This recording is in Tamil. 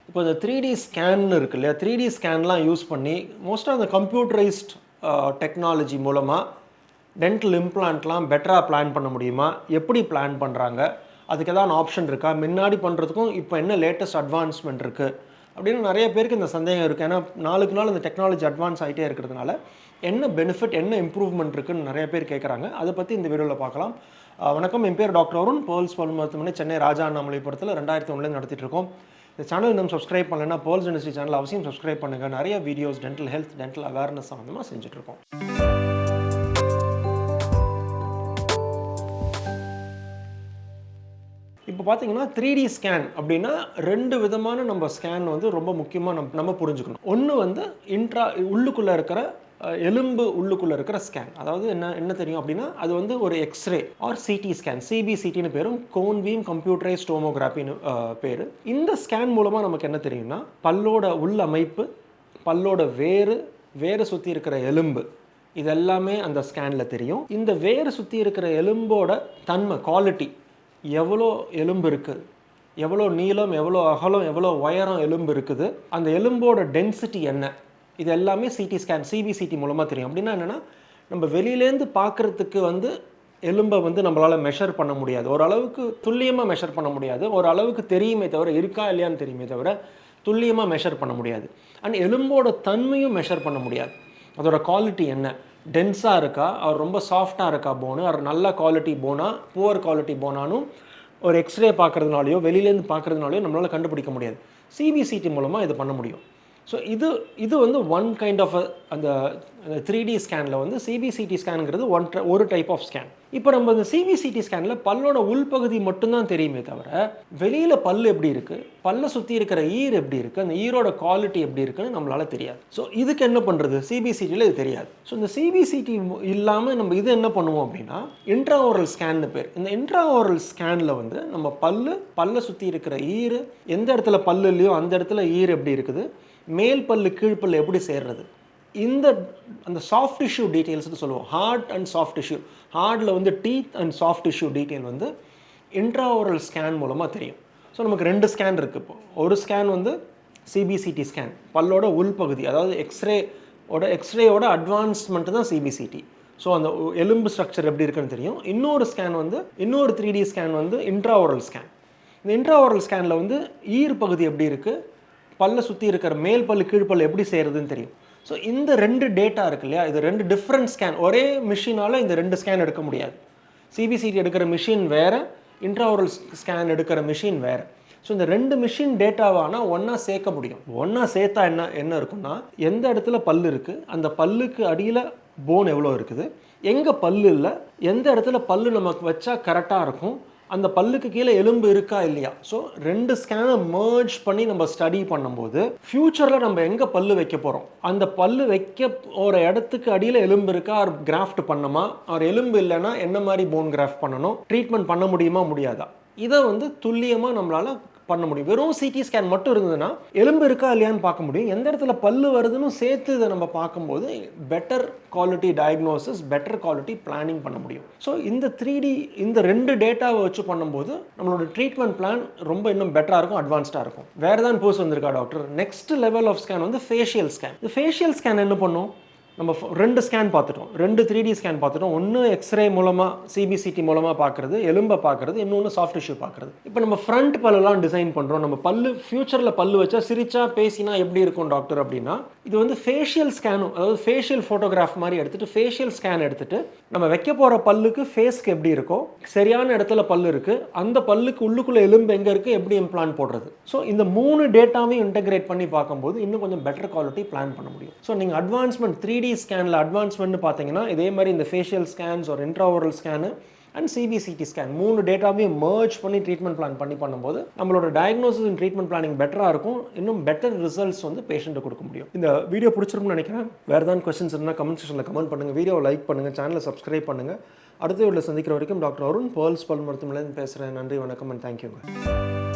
இப்போ இந்த 3D ஸ்கேன் இருக்கு இல்லையா, 3D ஸ்கேன்லாம் யூஸ் பண்ணி மோஸ்ட்டாக அந்த கம்ப்யூட்டரைஸ்ட் டெக்னாலஜி மூலமாக டென்டல் இம்ப்ளான்ட்லாம் பெட்டராக பிளான் பண்ண முடியுமா? எப்படி பிளான் பண்ணுறாங்க? அதுக்கு ஏதாவது ஆப்ஷன் இருக்கா? முன்னாடி பண்ணுறதுக்கும் இப்போ என்ன லேட்டஸ்ட் அட்வான்ஸ்மெண்ட் இருக்குது அப்படின்னு நிறைய பேருக்கு இந்த சந்தேகம் இருக்குது. ஏன்னா நாளுக்கு நாள் இந்த டெக்னாலஜி அட்வான்ஸ் ஆகிட்டே இருக்கிறதுனால என்ன பெனிஃபிட், என்ன இம்ப்ரூவ்மெண்ட் இருக்குன்னு நிறைய பேர் கேட்குறாங்க. அதை பற்றி இந்த வீடியோவில் பார்க்கலாம். வணக்கம், என் பேர் டாக்டர் அருண். பேர்ல்ஸ் பல் மருத்துவமனை, சென்னை ராஜா அண்ணாமலைபுரத்தில் 2001 நடத்திட்டு இருக்கோம். இந்த சேனல் இன்னும் சப்ஸ்கிரைப் பண்ணலைன்னா பேர்ல்ஸ் டென்டிஸ்ட்ரி சேனல் அவசியம் சப்ஸ்கிரைப் பண்ணுங்கள். நிறைய videos dental health, dental awareness சம்மந்தமாக செஞ்சுட்ருக்கோம். இப்போ பார்த்தீங்கன்னா 3D ஸ்கேன் அப்படின்னா ரெண்டு விதமான நம்ம ஸ்கேன் வந்து ரொம்ப முக்கியமாக நம்ம புரிஞ்சுக்கணும். ஒன்று வந்து உள்ளுக்குள்ளே இருக்கிற எலும்பு உள்ளுக்குள்ளே இருக்கிற ஸ்கேன். அதாவது என்ன தெரியும் அப்படின்னா, அது வந்து ஒரு எக்ஸ்ரே ஆர் சிடி ஸ்கேன், சிபிசிடின்னு பேரும், கோன் பீம் கம்ப்யூட்டரைஸ்ட் டோமோகிராஃபின்னு பேர். இந்த ஸ்கேன் மூலமாக நமக்கு என்ன தெரியும்னா, பல்லோட உள்ளமைப்பு, பல்லோட வேறு சுற்றி இருக்கிற எலும்பு, இதெல்லாமே அந்த ஸ்கேனில் தெரியும். இந்த வேறு சுற்றி இருக்கிற எலும்போட தன்மை, குவாலிட்டி, எவ்வளோ எலும்பு இருக்குது, எவ்வளோ நீளம், எவ்வளோ அகலம், எவ்வளோ உயரம் எலும்பு இருக்குது, அந்த எலும்போட டென்சிட்டி என்ன, இது எல்லாமே சிடி ஸ்கேன், சிபிசிடி மூலமாக தெரியும். அப்படின்னா என்னென்னா, நம்ம வெளியிலேருந்து பார்க்குறதுக்கு வந்து எலும்பை வந்து நம்மளால் மெஷர் பண்ண முடியாது, ஓரளவுக்கு துல்லியமாக மெஷர் பண்ண முடியாது, ஓரளவுக்கு தெரியுமே தவிர, இருக்கா இல்லையான்னு தெரியுமே தவிர துல்லியமாக மெஷர் பண்ண முடியாது. அண்ட் எலும்போட தன்மையும் மெஷர் பண்ண முடியாது. அதோட குவாலிட்டி என்ன, டென்ஸாக இருக்கா, அவர் ரொம்ப சாஃப்டாக இருக்கா போனு, அவர் நல்ல குவாலிட்டி போனா, புவர் குவாலிட்டி போனாலும் ஒரு எக்ஸ்ரே பார்க்குறதுனாலையோ வெளியிலேருந்து பார்க்குறதுனாலையோ நம்மளால் கண்டுபிடிக்க முடியாது. சிபிசிடி மூலமாக இது பண்ண முடியும். ஸோ இது வந்து ஒன் கைண்ட் ஆஃப் அந்த 3D ஸ்கேனில் வந்து சிபிசிடி ஸ்கேனுங்கிறது ஒரு டைப் ஆஃப் ஸ்கேன். இப்போ நம்ம இந்த சிபிசிடி ஸ்கேனில் பல்லோட உள்பகுதி மட்டும்தான் தெரியுமே தவிர, வெளியில் பல் எப்படி இருக்குது, பல்லை சுற்றி இருக்கிற ஈர் எப்படி இருக்குது, அந்த ஈரோட குவாலிட்டி எப்படி இருக்குன்னு நம்மளால் தெரியாது. ஸோ இதுக்கு என்ன பண்ணுறது, சிபிசிடியில் இது தெரியாது. ஸோ இந்த சிபிசிடி இல்லாமல் நம்ம இது என்ன பண்ணுவோம் அப்படின்னா, இன்ட்ராஓரல் ஸ்கேன்னு பேர். இந்த இன்ட்ராஓரல் ஸ்கேனில் வந்து நம்ம பல்லை சுற்றி இருக்கிற ஈர், எந்த இடத்துல பல்லு இல்லையோ அந்த இடத்துல ஈர் எப்படி இருக்குது, மேல் பல்லு கீழ்ப்பல்லு எப்படி சேர்றது, அந்த சாஃப்ட் டிஷ்யூ டீட்டெயில்ஸ்னு சொல்லுவோம். ஹார்ட் அண்ட் சாஃப்ட் டிஷ்யூ, ஹார்டில் வந்து teeth and soft tissue detail வந்து இன்ட்ராஓரல் ஸ்கேன் மூலமாக தெரியும். ஸோ நமக்கு ரெண்டு ஸ்கேன் இருக்குது. இப்போ ஒரு ஸ்கேன் வந்து சிபிசிடி ஸ்கேன், பல்லோட உள்பகுதி, அதாவது எக்ஸ்ரேயோட அட்வான்ஸ்மெண்ட்டு தான் சிபிசிடி. ஸோ அந்த எலும்பு ஸ்ட்ரக்சர் எப்படி இருக்குன்னு தெரியும். இன்னொரு 3D ஸ்கேன் வந்து இன்ட்ராஓரல் ஸ்கேன். இந்த இன்ட்ராஓரல் ஸ்கேனில் வந்து ஈர் பகுதி எப்படி இருக்குது, பல்லை சுற்றி இருக்கிற மேல் பல்லு கீழ்ப்பல்லு எப்படி செய்கிறதுன்னு தெரியும். ஸோ இந்த ரெண்டு டேட்டா இருக்கு இல்லையா, இது ரெண்டு டிஃப்ரெண்ட் ஸ்கேன். ஒரே மிஷினால் இந்த ரெண்டு ஸ்கேன் எடுக்க முடியாது. சிபிசிடி எடுக்கிற மிஷின் வேறு, இன்ட்ராஓரல் ஸ்கேன் எடுக்கிற மிஷின் வேறு. ஸோ இந்த ரெண்டு மிஷின் டேட்டாவானா ஒன்றா சேர்க்க முடியும். ஒன்றா சேர்த்தா என்ன இருக்குன்னா, எந்த இடத்துல பல் இருக்குது, அந்த பல்லுக்கு அடியில் போன் எவ்வளோ இருக்குது, எங்கே பல்லு இல்லை, எந்த இடத்துல பல்லு நமக்கு வச்சா கரெக்டாக இருக்கும், அந்த பல்லுக்கு கீழே எலும்பு இருக்கா இல்லையா. ஸோ ரெண்டு ஸ்கேனை மர்ஜ் பண்ணி நம்ம ஸ்டடி பண்ணும்போது ஃப்யூச்சரில் நம்ம எங்கே பல்லு வைக்க போகிறோம், அந்த பல்லு வைக்க ஒரு இடத்துக்கு அடியில் எலும்பு இருக்கா, அவர் கிராஃப்ட் பண்ணணுமா, அவர் எலும்பு இல்லைன்னா என்ன மாதிரி போன் கிராஃப்ட் பண்ணணும், ட்ரீட்மெண்ட் பண்ண முடியுமா முடியாதா, இதை வந்து துல்லியமாக நம்மளால் பண்ண முடியும். வெறும் சிடி ஸ்கேன் மட்டும் இருந்ததுன்னா எலும்பு இருக்கா இல்லையான்னு பார்க்க முடியும். எந்த இடத்துல பல்லு வருதுன்னு சேர்த்து இதை நம்ம பார்க்கும்போது better quality diagnosis, better quality planning பண்ண முடியும். ஸோ இந்த ரெண்டு டேட்டாவை வச்சு பண்ணும்போது நம்மளோட ட்ரீட்மெண்ட் பிளான் ரொம்ப இன்னும் பெட்டராக இருக்கும், அட்வான்ஸ்டாக இருக்கும். வேறு தான் போஸ் வந்திருக்கா doctor, next level of scan வந்து ஃபேஷியல் ஸ்கேன். இந்த ஃபேஷியல் ஸ்கேன் என்ன பண்ணும், நம்ம ரெண்டு ஸ்கேன் பார்த்துட்டோம், 3D ஸ்கேன் பார்த்துட்டோம். ஒன்று எக்ஸ்ரே மூலமாக, சிபிசிடி மூலமாக பார்க்குறது, எலும்பை பார்க்குறது, இன்னொன்று சாஃப்ட் டிஷ்யூ பார்க்குறது. இப்போ நம்ம ஃப்ரண்ட் பல்லெல்லாம் டிசைன் பண்ணுறோம். நம்ம ஃபியூச்சரில் பல்லு வச்சா, சிரிச்சா, பேசினா எப்படி இருக்கும் டாக்டர் அப்படின்னா, இது வந்து ஃபேஷியல் ஸ்கேனும், அதாவது ஃபேஷியல் ஃபோட்டோகிராஃப் மாதிரி எடுத்துகிட்டு, ஃபேஷியல் ஸ்கேன் எடுத்துகிட்டு, நம்ம வைக்க போகிற பல்லுக்கு ஃபேஸ்க்கு எப்படி இருக்கோ, சரியான இடத்துல பல்லு இருக்குது, அந்த பல்லுக்கு உள்ளுக்குள்ளே எலும்பு எங்கே இருக்குது, எப்படி இம்ப்ளான்ட் போடுறது. ஸோ இந்த 3 டேட்டாவையும் இன்டெகிரேட் பண்ணி பார்க்கும்போது இன்னும் கொஞ்சம் பெட்டர் குவாலிட்டி பிளான் பண்ண முடியும். ஸோ நீங்கள் அட்வான்ஸ்மெண்ட் 3D ஸ்கேனில் அட்வான்ஸ்மெண்ட் பார்த்தீங்கன்னா, இதே மாதிரி இந்த ஃபேஷியல் ஸ்கேன்ஸ் ஒரு இன்ட்ராஓரல் ஸ்கேனு அண்ட் சிபிசிடி ஸ்கேன் 3 டேட்டாவையும் மர்ஜ் பண்ணி ட்ரீட்மெண்ட் பிளான் பண்ணும்போது நம்மளோட டயக்னோசிஸ் அண்ட் ட்ரீட்மெண்ட் பிளானிங் பெட்டராக இருக்கும். இன்னும் பெட்டர் ரிசல்ட்ஸ் வந்து பேஷண்ட்டு கொடுக்க முடியும். இந்த வீடியோ பிடிச்சிருக்கும்னு நினைக்கிறேன். வேறு ஏதாவது கொஸ்டின்ஸ் இருந்தால் கமெண்ட் செக்ஷனில் கமெண்ட் பண்ணுங்கள், வீடியோவை லைக் பண்ணுங்கள், சேனலை சப்ஸ்கிரைப் பண்ணுங்கள். அடுத்த வீடியோவில் சந்திக்கிற வரைக்கும் டாக்டர் அருண், பேர்ல்ஸ் பல் மருத்துவமனையிலேருந்து பேசுகிறேன். நன்றி, வணக்கம் அண்ட் தேங்க்யூங்க.